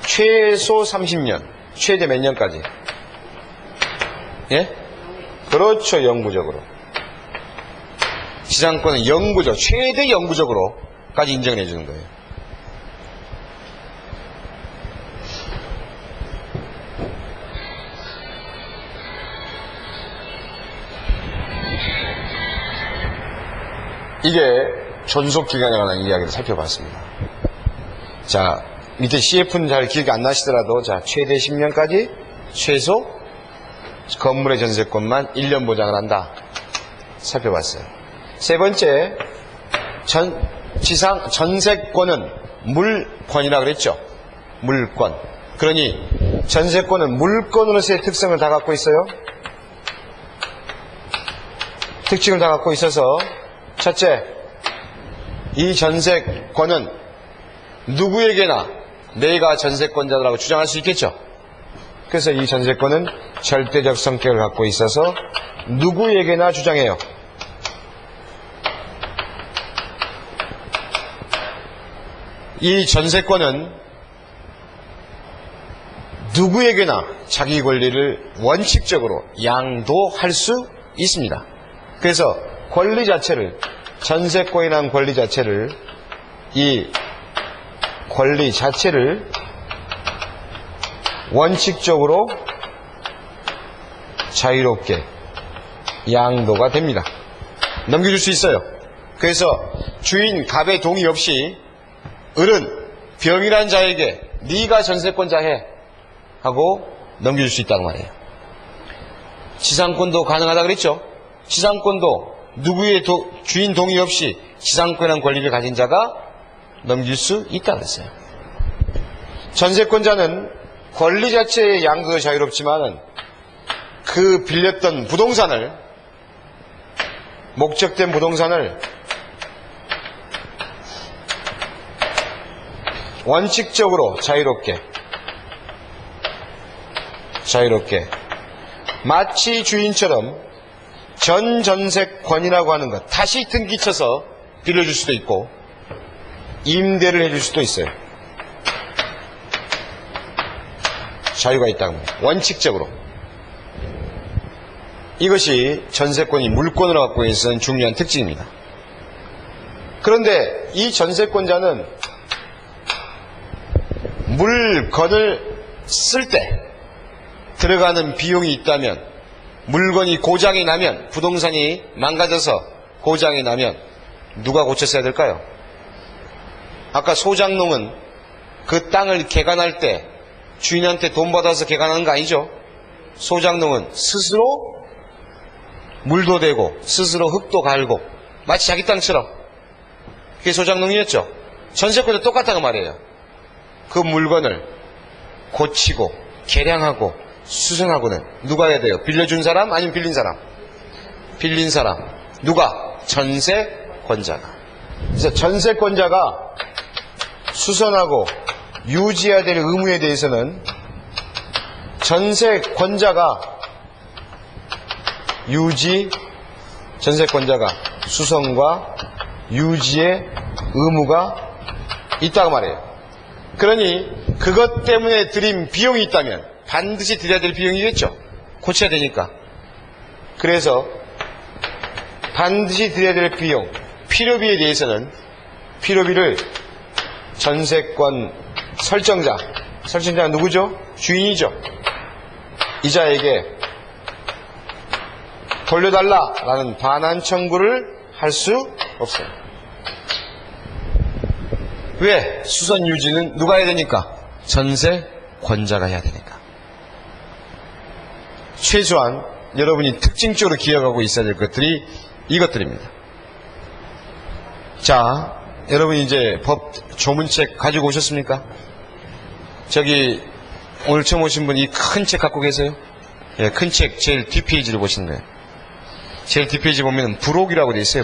Speaker 1: 최소 30년, 최대 몇 년까지? 예? 그렇죠, 영구적으로. 지상권은 최대 영구적으로까지 인정해 주는 거예요. 이게 존속기간에 관한 이야기를 살펴봤습니다. 자, 밑에 CF는 잘 기억이 안 나시더라도, 자, 최대 10년까지 최소 건물의 전세권만 1년 보장을 한다. 살펴봤어요. 세 번째, 전세권은 물권이라 그랬죠. 물권. 그러니 전세권은 물권으로서의 특성을 다 갖고 있어요. 특징을 다 갖고 있어서 첫째, 이 전세권은 누구에게나 내가 전세권자라고 주장할 수 있겠죠. 그래서 이 전세권은 절대적 성격을 갖고 있어서 누구에게나 주장해요. 이 전세권은 누구에게나 자기 권리를 원칙적으로 양도할 수 있습니다. 그래서 권리 자체를, 전세권이라는 권리 자체를, 이 권리 자체를 원칙적으로 자유롭게 양도가 됩니다. 넘겨줄 수 있어요. 그래서 주인 갑의 동의 없이 을은 병이란 자에게 네가 전세권자 해 하고 넘겨줄 수 있다는 말이에요. 지상권도 가능하다 그랬죠. 지상권도 누구의 주인 동의 없이 지상권이라는 권리를 가진 자가 넘길 수 있다 그랬어요. 전세권자는 권리 자체의 양도도 자유롭지만은 그 빌렸던 부동산을, 목적된 부동산을 원칙적으로 자유롭게 마치 주인처럼 전전세권이라고 하는 것, 다시 등기쳐서 빌려줄 수도 있고 임대를 해줄 수도 있어요. 자유가 있다는 거예요. 원칙적으로. 이것이 전세권이 물권으로 갖고 있는 중요한 특징입니다. 그런데 이 전세권자는 물건을 쓸 때 들어가는 비용이 있다면, 물건이 고장이 나면, 부동산이 망가져서 고장이 나면 누가 고쳤어야 될까요? 아까 소장농은 그 땅을 개간할 때 주인한테 돈 받아서 개간하는 거 아니죠? 소장농은 스스로 물도 대고 스스로 흙도 갈고 마치 자기 땅처럼, 그게 소장농이었죠. 전세권도 똑같다고 말이에요. 그 물건을 고치고 개량하고 수선하고는 누가 해야 돼요? 빌려준 사람 아니면 빌린 사람? 빌린 사람. 누가? 전세권자가. 그래서 전세권자가 수선하고 유지해야 될 의무에 대해서는 전세권자가 수선과 유지의 의무가 있다고 말해요. 그러니 그것 때문에 들인 비용이 있다면 반드시 드려야 될 비용이겠죠. 고쳐야 되니까. 그래서 반드시 드려야 될 비용, 필요비에 대해서는 필요비를 전세권 설정자가 누구죠? 주인이죠. 이자에게 돌려달라라는 반환 청구를 할 수 없어요. 왜? 수선 유지는 누가 해야 되니까? 전세권자가 해야 되니까. 최소한 여러분이 특징적으로 기억하고 있어야 될 것들이 이것들입니다. 자, 여러분 이제 법 조문책 가지고 오셨습니까? 저기 오늘 처음 오신 분이 큰 책 갖고 계세요? 예, 큰 책 제일 뒷페이지를 보시는 거예요. 제일 뒷페이지 보면 부록이라고 되어 있어요.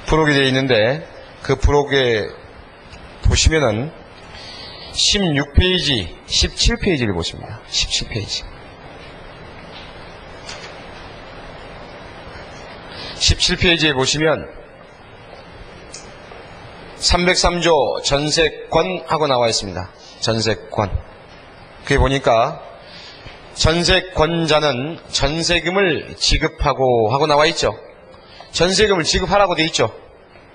Speaker 1: 부록이 되어 있는데 그 부록에 보시면은 16페이지, 17페이지를 보십니다. 17페이지. 17페이지에 보시면 303조 전세권 하고 나와 있습니다. 전세권. 그게 보니까 전세권자는 전세금을 지급하고 하고 나와 있죠. 전세금을 지급하라고 되어 있죠.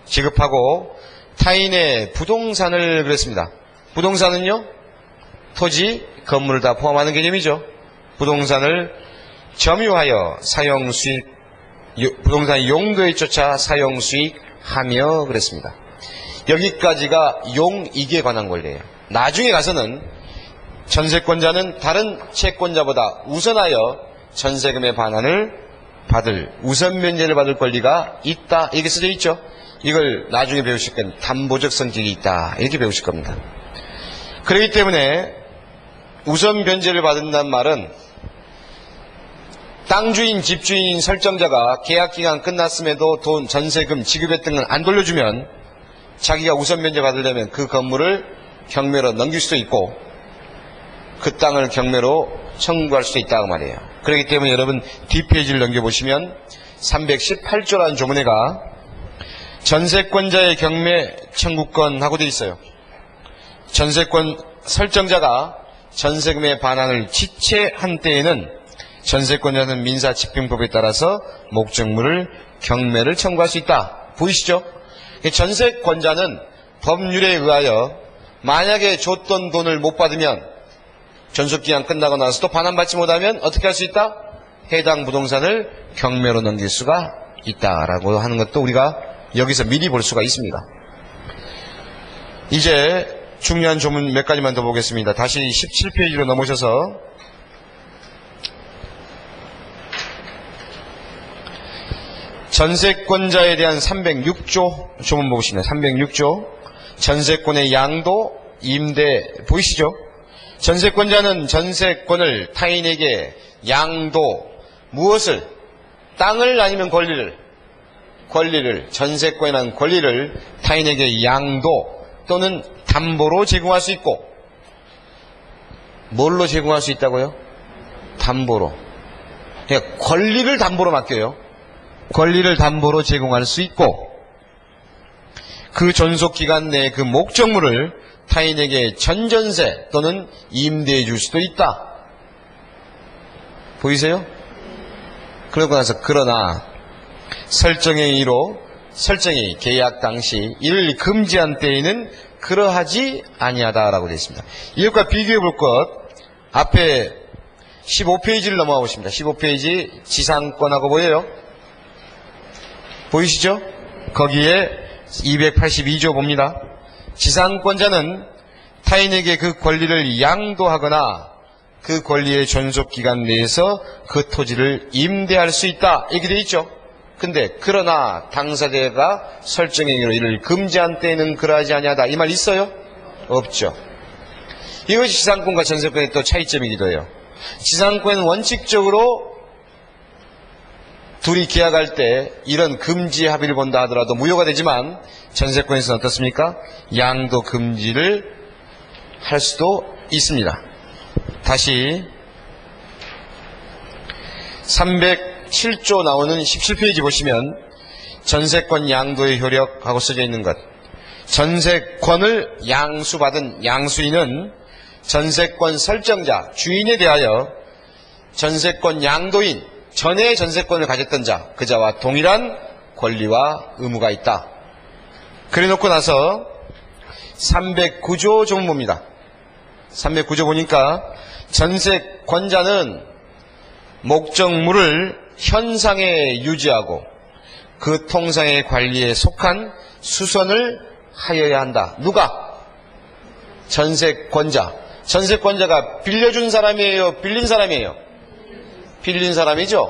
Speaker 1: 지급하고 타인의 부동산을 그랬습니다. 부동산은요, 토지, 건물을 다 포함하는 개념이죠. 부동산을 점유하여 사용수익, 부동산 용도에 쫓아 사용수익하며 그랬습니다. 여기까지가 용익에 관한 권리예요. 나중에 가서는 전세권자는 다른 채권자보다 우선하여 전세금의 반환을 받을, 우선 면제를 받을 권리가 있다, 이렇게 써져 있죠. 이걸 나중에 배우실 건 담보적 성격이 있다, 이렇게 배우실 겁니다. 그렇기 때문에 우선 변제를 받는다는 말은 땅주인, 집주인 설정자가 계약기간 끝났음에도 돈, 전세금 지급했던 건 안 돌려주면 자기가 우선 변제 받으려면 그 건물을 경매로 넘길 수도 있고 그 땅을 경매로 청구할 수도 있다고 말이에요. 그렇기 때문에 여러분 뒷페이지를 넘겨보시면 318조라는 조문회가 전세권자의 경매 청구권 하고 되어 있어요. 전세권 설정자가 전세금의 반환을 지체한 때에는 전세권자는 민사집행법에 따라서 목적물을 경매를 청구할 수 있다. 보이시죠? 전세권자는 법률에 의하여 만약에 줬던 돈을 못 받으면 전속기간 끝나고 나서도 반환받지 못하면 어떻게 할 수 있다? 해당 부동산을 경매로 넘길 수가 있다라고 하는 것도 우리가 여기서 미리 볼 수가 있습니다. 이제 중요한 조문 몇 가지만 더 보겠습니다. 다시 17페이지로 넘으셔서 전세권자에 대한 306조 조문 보시면 306조 전세권의 양도, 임대 보이시죠? 전세권자는 전세권을 타인에게 양도 무엇을? 땅을 아니면 권리를 전세권이라는 권리를 타인에게 양도 또는 담보로 제공할 수 있고 뭘로 제공할 수 있다고요? 담보로. 그러니까 권리를 담보로 맡겨요. 권리를 담보로 제공할 수 있고 그 존속기간 내에 그 목적물을 타인에게 전전세 또는 임대해 줄 수도 있다. 보이세요? 그러고 나서 그러나 설정의 의의로 설정이 계약 당시 이를 금지한 때에는 그러하지 아니하다라고 되어 있습니다. 이것과 비교해 볼 것 앞에 15페이지를 넘어가 보십니다. 15페이지 지상권하고 보여요? 보이시죠? 거기에 282조 봅니다. 지상권자는 타인에게 그 권리를 양도하거나 그 권리의 존속기간 내에서 그 토지를 임대할 수 있다. 이렇게 되어 있죠. 근데 그러나 당사자가 설정의 의의로 이를 금지한 때에는 그러하지 아니하다. 이 말 있어요? 없죠. 이것이 지상권과 전세권의 또 차이점이기도 해요. 지상권은 원칙적으로 둘이 계약할 때 이런 금지 합의를 본다 하더라도 무효가 되지만 전세권에서는 어떻습니까? 양도 금지를 할 수도 있습니다. 다시 307조 나오는 17페이지 보시면 전세권 양도의 효력하고 써져 있는 것. 전세권을 양수받은 양수인은 전세권 설정자, 주인에 대하여 전세권 양도인, 전에 전세권을 가졌던 자, 그자와 동일한 권리와 의무가 있다. 그래 놓고 나서 309조 조문봅니다. 309조 보니까 전세권자는 목적물을 현상에 유지하고 그 통상의 관리에 속한 수선을 하여야 한다. 누가? 전세권자. 전세권자가 빌려준 사람이에요? 빌린 사람이에요? 빌린 사람이죠.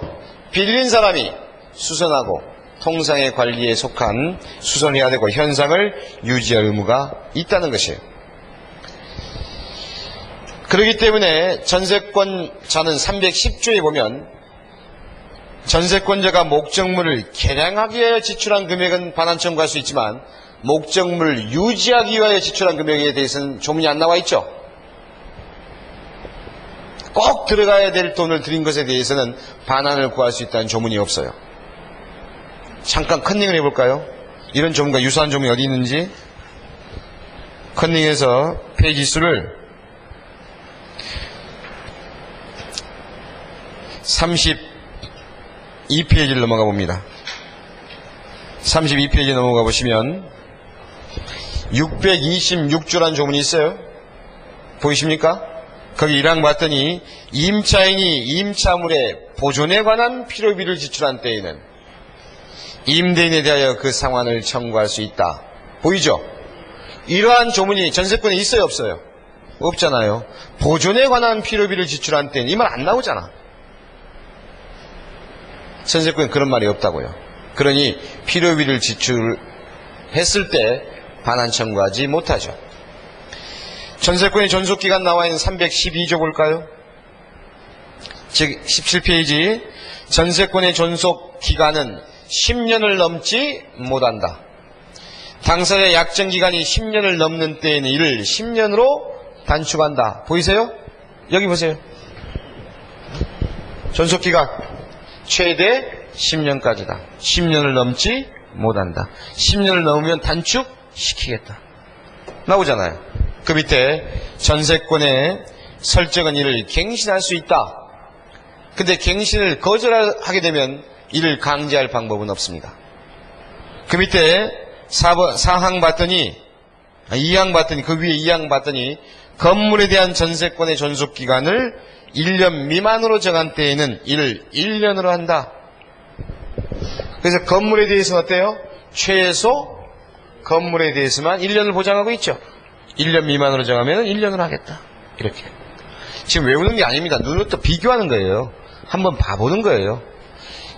Speaker 1: 빌린 사람이 수선하고 통상의 관리에 속한 수선해야 되고 현상을 유지할 의무가 있다는 것이에요. 그렇기 때문에 전세권자는 310조에 보면 전세권자가 목적물을 개량하기 위하여 지출한 금액은 반환 청구할 수 있지만 목적물을 유지하기 위하여 지출한 금액에 대해서는 조문이 안 나와 있죠. 꼭 들어가야 될 돈을 들인 것에 대해서는 반환을 구할 수 있다는 조문이 없어요. 잠깐 컨닝을 해볼까요? 이런 조문과 유사한 조문이 어디 있는지 컨닝해서 페이지 수를 32페이지를 넘어가 봅니다. 32페이지 넘어가 보시면 626조라는 조문이 있어요. 보이십니까? 거기 1항 봤더니 임차인이 임차물의 보존에 관한 필요비를 지출한 때에는 임대인에 대하여 그 상환을 청구할 수 있다. 보이죠? 이러한 조문이 전세권에 있어요, 없어요? 없잖아요. 보존에 관한 필요비를 지출한 때는 이 말 안 나오잖아. 전세권에 그런 말이 없다고요. 그러니 필요비를 지출했을 때 반환 청구하지 못하죠. 전세권의 존속기간 나와 있는 312조 볼까요? 즉 17페이지 전세권의 존속기간은 10년을 넘지 못한다. 당사자 약정기간이 10년을 넘는 때에는 이를 10년으로 단축한다. 보이세요? 여기 보세요. 존속기간 최대 10년까지다. 10년을 넘지 못한다. 10년을 넘으면 단축시키겠다. 나오잖아요. 그 밑에 전세권의 설정은 이를 갱신할 수 있다. 근데 갱신을 거절하게 되면 이를 강제할 방법은 없습니다. 그 밑에 4항 봤더니, 2항 봤더니, 그 위에 2항 봤더니 건물에 대한 전세권의 존속기간을 1년 미만으로 정한 때에는 이를 1년으로 한다. 그래서 건물에 대해서는 어때요? 최소 건물에 대해서만 1년을 보장하고 있죠. 1년 미만으로 정하면 1년으로 하겠다. 이렇게. 지금 외우는 게 아닙니다. 눈으로 또 비교하는 거예요. 한번 봐보는 거예요.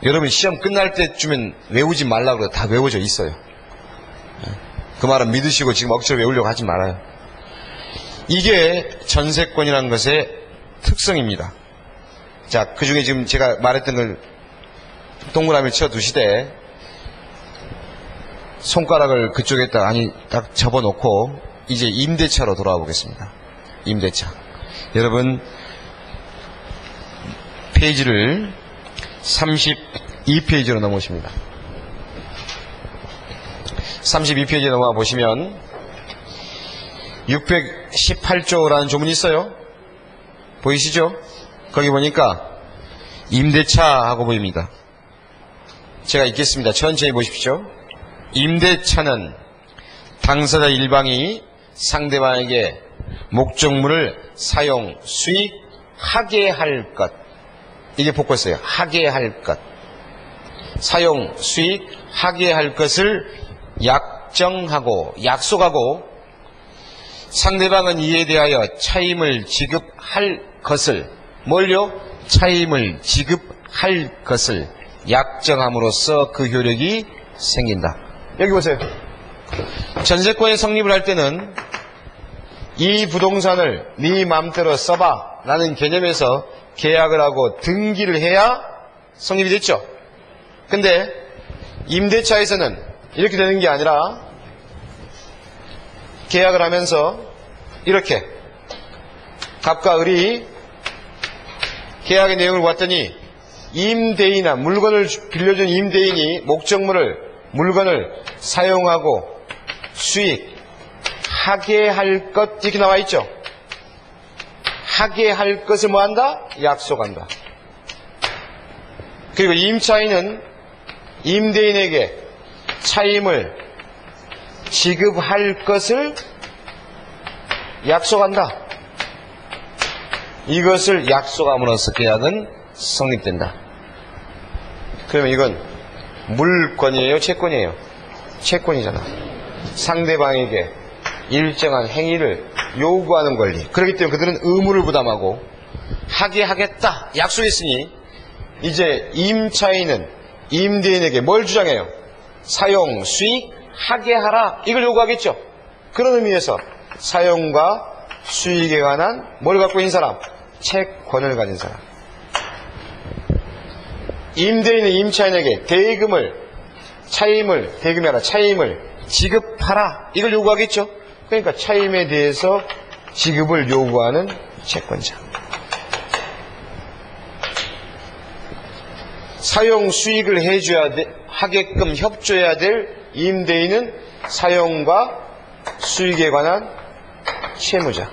Speaker 1: 여러분 시험 끝날 때쯤엔 외우지 말라고 다 외워져 있어요. 그 말은 믿으시고 지금 억지로 외우려고 하지 말아요. 이게 전세권이라는 것의 특성입니다. 자, 그 중에 지금 제가 말했던 걸 동그라미 쳐두시되 손가락을 그쪽에다 딱 접어놓고 이제 임대차로 돌아와 보겠습니다. 임대차. 여러분 페이지를 32페이지로 넘어오십니다. 32페이지에 넘어와 보시면 618조라는 조문이 있어요. 보이시죠? 거기 보니까 임대차 하고 보입니다. 제가 읽겠습니다. 천천히 보십시오. 임대차는 당사자 일방이 상대방에게 목적물을 사용, 수익하게 할 것. 이게 복고했어요. 하게 할 것. 사용, 수익하게 할 것을 약정하고, 약속하고, 상대방은 이에 대하여 차임을 지급할 것을, 뭘요? 차임을 지급할 것을 약정함으로써 그 효력이 생긴다. 여기 보세요. 전세권이 성립을 할 때는 이 부동산을 네 맘대로 써봐 라는 개념에서 계약을 하고 등기를 해야 성립이 됐죠. 근데 임대차에서는 이렇게 되는 게 아니라 계약을 하면서 이렇게 갑과 을이 계약의 내용을 봤더니 임대인이나 물건을 빌려준 임대인이 물건을 사용하고 수익하게 할 것 이렇게 나와 있죠. 하게 할 것을 뭐 한다? 약속한다. 그리고 임차인은 임대인에게 차임을 지급할 것을 약속한다. 이것을 약속함으로써 계약은 성립된다. 그러면 이건 물권이에요? 채권이에요? 채권이잖아. 상대방에게 일정한 행위를 요구하는 권리. 그렇기 때문에 그들은 의무를 부담하고 하게 하겠다 약속했으니 이제 임차인은 임대인에게 뭘 주장해요? 사용, 수익, 하게 하라 이걸 요구하겠죠. 그런 의미에서 사용과 수익에 관한 뭘 갖고 있는 사람? 채권을 가진 사람. 임대인은 임차인에게 대금이 아니라 차임을 지급하라 이걸 요구하겠죠. 그러니까 차임에 대해서 지급을 요구하는 채권자. 사용 수익을 하게끔 협조해야 될 임대인은 사용과 수익에 관한 채무자.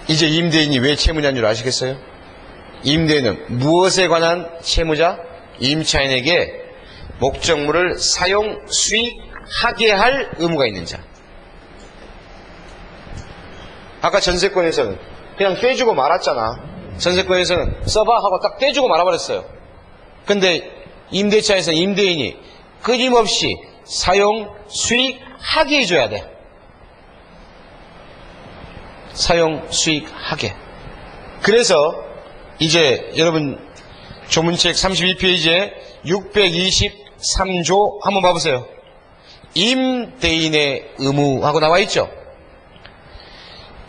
Speaker 1: 이제 임대인이 왜 채무자인 줄 아시겠어요? 임대인은 무엇에 관한 채무자? 임차인에게 목적물을 사용, 수익하게 할 의무가 있는 자. 아까 전세권에서는 그냥 떼주고 말았잖아. 전세권에서는 써봐 하고 딱 떼주고 말아버렸어요. 근데 임대차에서는 임대인이 끊임없이 사용, 수익하게 해줘야 돼. 사용, 수익하게. 그래서 이제 여러분 조문책 32페이지에 623조 한번 봐보세요. 임대인의 의무하고 나와 있죠.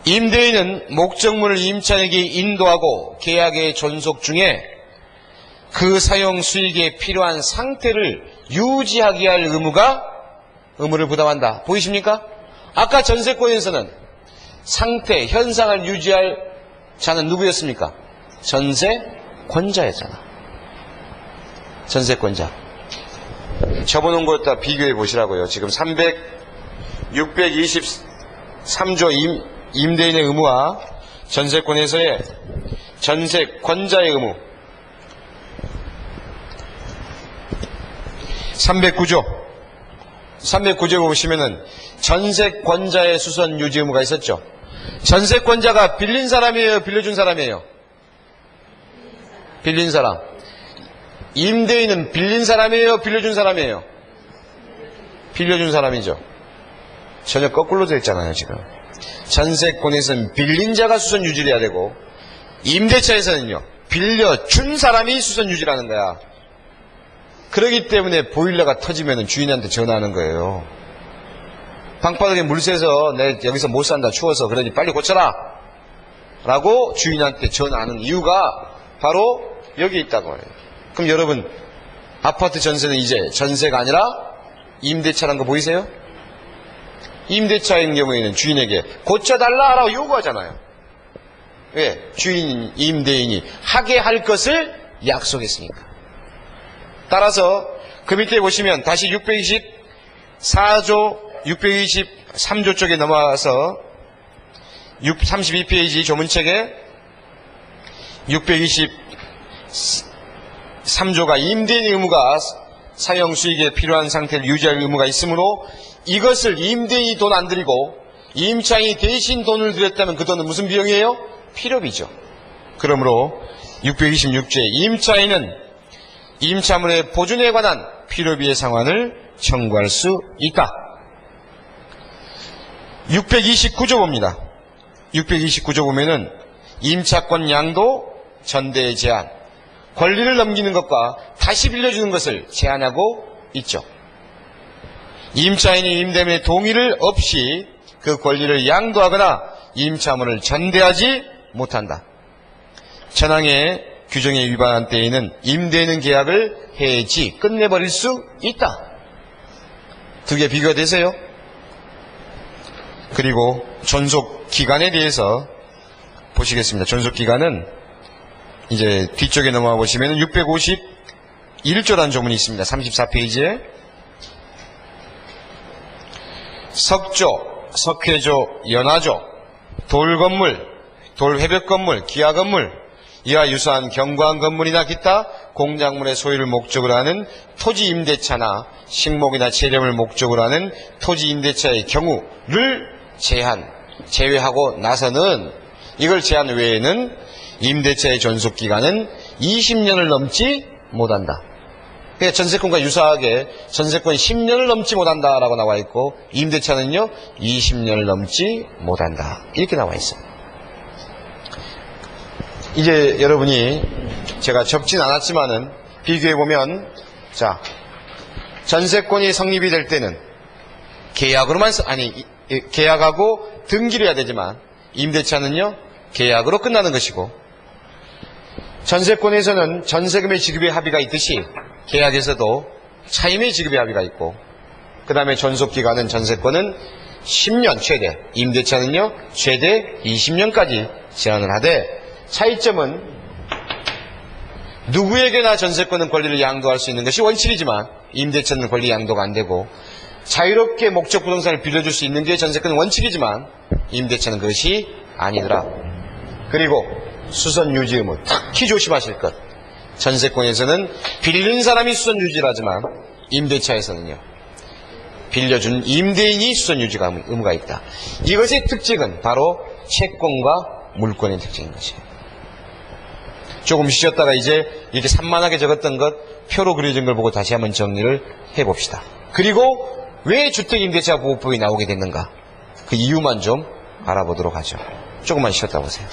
Speaker 1: 임대인은 목적물을 임차인에게 인도하고 계약의 존속 중에 그 사용 수익에 필요한 상태를 유지하게 할 의무를 부담한다. 보이십니까? 아까 전세권에서는 상태, 현상을 유지할 자는 누구였습니까? 전세권자였잖아. 전세권자. 접어놓은 것 다 비교해 보시라고요. 지금 623조 임대인의 의무와 전세권에서의 전세권자의 의무. 309조에 보시면은 전세권자의 수선 유지 의무가 있었죠. 전세권자가 빌린 사람이에요, 빌려준 사람이에요? 빌린 사람. 임대인은 빌린 사람이에요, 빌려준 사람이에요? 빌려준 사람이죠. 전혀 거꾸로 되어 있잖아요, 지금. 전세권에서는 빌린 자가 수선 유지를 해야 되고, 임대차에서는요, 빌려준 사람이 수선 유지라는 거야. 그렇기 때문에 보일러가 터지면 주인한테 전화하는 거예요. 방바닥에 물 새서 내 여기서 못 산다, 추워서. 그러니 빨리 고쳐라 라고 주인한테 전화하는 이유가 바로 여기 있다고 해요. 그럼 여러분, 아파트 전세는 이제 전세가 아니라 임대차라는 거 보이세요? 임대차인 경우에는 주인에게 고쳐달라라고 요구하잖아요. 왜? 주인, 임대인이 하게 할 것을 약속했으니까. 따라서 그 밑에 보시면 다시 623조 쪽에 넘어와서 32페이지 조문책에 623조가 임대인의 의무가 사용수익에 필요한 상태를 유지할 의무가 있으므로 이것을 임대인이 돈 안 들이고 임차인이 대신 돈을 들였다면 그 돈은 무슨 비용이에요? 필요비죠. 그러므로 626조에 임차인은 임차물의 보존에 관한 필요비의 상환을 청구할 수 있다. 629조 봅니다. 629조 보면은 임차권 양도 전대의 제한, 권리를 넘기는 것과 다시 빌려주는 것을 제한하고 있죠. 임차인이 임대인의 동의를 없이 그 권리를 양도하거나 임차물을 전대하지 못한다. 전항의 규정에 위반한 때에는 임대인은 계약을 해지 끝내버릴 수 있다. 두 개 비교가 되세요? 그리고 존속기간에 대해서 보시겠습니다. 존속기간은 이제 뒤쪽에 넘어와 보시면 651조라는 조문이 있습니다. 34페이지에 석조, 석회조, 연화조, 돌건물, 돌회벽건물, 기하건물, 이와 유사한 경과한 건물이나 기타 공작물의 소유를 목적으로 하는 토지 임대차나 식목이나 재렴을 목적으로 하는 토지 임대차의 경우를 제외하고 나서는, 이걸 제한 외에는 임대차의 존속기간은 20년을 넘지 못한다. 그러니까 전세권과 유사하게 전세권이 10년을 넘지 못한다라고 나와 있고 임대차는요 20년을 넘지 못한다, 이렇게 나와 있어요. 이제 여러분이 제가 적진 않았지만은 비교해보면, 자, 전세권이 성립이 될 때는 계약으로만, 계약하고 등기를 해야 되지만 임대차는요 계약으로 끝나는 것이고, 전세권에서는 전세금의 지급의 합의가 있듯이 계약에서도 차임의 지급의 합의가 있고, 그 다음에 존속기간은 전세권은 10년 최대, 임대차는요 최대 20년까지 제한을 하되, 차이점은 누구에게나 전세권은 권리를 양도할 수 있는 것이 원칙이지만 임대차는 권리 양도가 안 되고, 자유롭게 목적 부동산을 빌려줄 수 있는 게 전세권은 원칙이지만 임대차는 그것이 아니더라. 그리고 수선 유지 의무, 특히 조심하실 것. 전세권에서는 빌린 사람이 수선 유지를 하지만 임대차에서는요 빌려준 임대인이 수선 유지가 의무가 있다. 이것의 특징은 바로 채권과 물권의 특징인 것이에요. 조금 쉬었다가 이제 이렇게 산만하게 적었던 것 표로 그려진 걸 보고 다시 한번 정리를 해봅시다. 그리고 왜 주택임대차 보호법이 나오게 됐는가, 그 이유만 좀 알아보도록 하죠. 조금만 쉬었다 보세요.